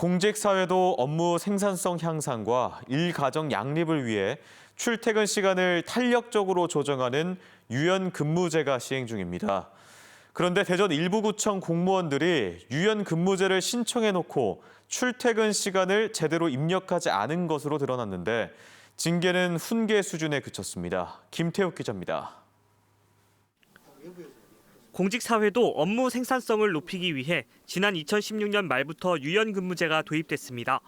공직사회도 업무 생산성 향상과 일가정 양립을 위해 출퇴근 시간을 탄력적으로 조정하는 유연근무제가 시행 중입니다. 그런데 대전 일부구청 공무원들이 유연근무제를 신청해놓고 출퇴근 시간을 제대로 입력하지 않은 것으로 드러났는데 징계는 훈계 수준에 그쳤습니다. 김태욱 기자입니다. 공직사회도 업무 생산성을 높이기 위해 지난 2016년 말부터 유연근무제가 도입됐습니다.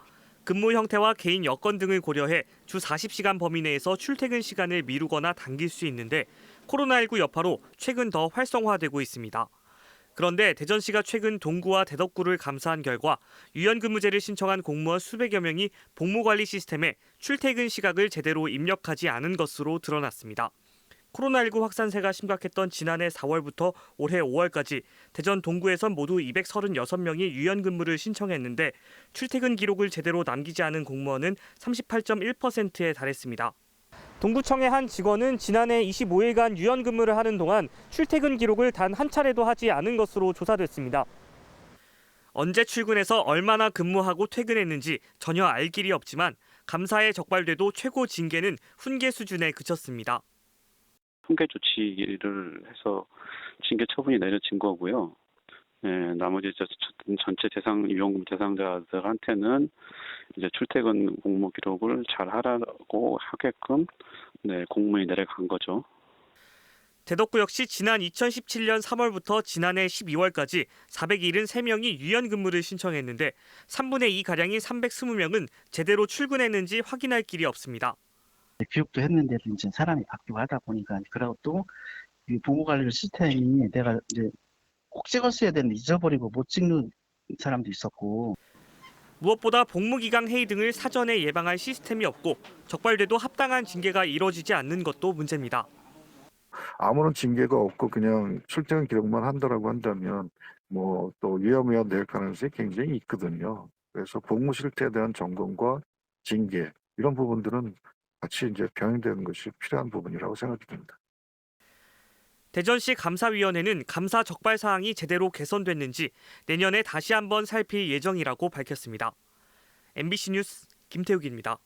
근무 형태와 개인 여건 등을 고려해 주 40시간 범위 내에서 출퇴근 시간을 미루거나 당길 수 있는데 코로나19 여파로 최근 더 활성화되고 있습니다. 그런데 대전시가 최근 동구와 대덕구를 감사한 결과 유연근무제를 신청한 공무원 수백여 명이 복무관리 시스템에 출퇴근 시각을 제대로 입력하지 않은 것으로 드러났습니다. 코로나19 확산세가 심각했던 지난해 4월부터 올해 5월까지 대전 동구에선 모두 236명이 유연근무를 신청했는데 출퇴근 기록을 제대로 남기지 않은 공무원은 38.1%에 달했습니다. 동구청의 한 직원은 지난해 25일간 유연근무를 하는 동안 출퇴근 기록을 단 한 차례도 하지 않은 것으로 조사됐습니다. 언제 출근해서 얼마나 근무하고 퇴근했는지 전혀 알 길이 없지만 감사에 적발돼도 최고 징계는 훈계 수준에 그쳤습니다. 훈계 조치를 해서 징계 처분이 내려진 거고요. 나머지 전체 유연근무 대상자들한테는 이제 출퇴근 공무 기록을 잘 하라고 하게끔 공문이 내려간 거죠. 대덕구 역시 지난 2017년 3월부터 지난해 12월까지 473명이 유연근무를 신청했는데 3분의 2가량인 320명은 제대로 출근했는지 확인할 길이 없습니다. 교육도 했는데도 이제 사람이 바뀌고 하다 보니까 그리고 또 이 보고관리 시스템이 내가 이제 꼭 찍었어야 되는데 잊어버리고 못 찍는 사람도 있었고. 무엇보다 복무기강 해이 등을 사전에 예방할 시스템이 없고 적발돼도 합당한 징계가 이뤄지지 않는 것도 문제입니다. 아무런 징계가 없고 그냥 출퇴근 기록만 한다라고 한다면 뭐 또 위험해야 될 가능성이 굉장히 있거든요. 그래서 복무 실태에 대한 점검과 징계 이런 부분들은 같이 이제 병행되는 것이 필요한 부분이라고 생각이 듭니다. 대전시 감사위원회는 감사 적발 사항이 제대로 개선됐는지 내년에 다시 한번 살필 예정이라고 밝혔습니다. MBC 뉴스 김태욱입니다.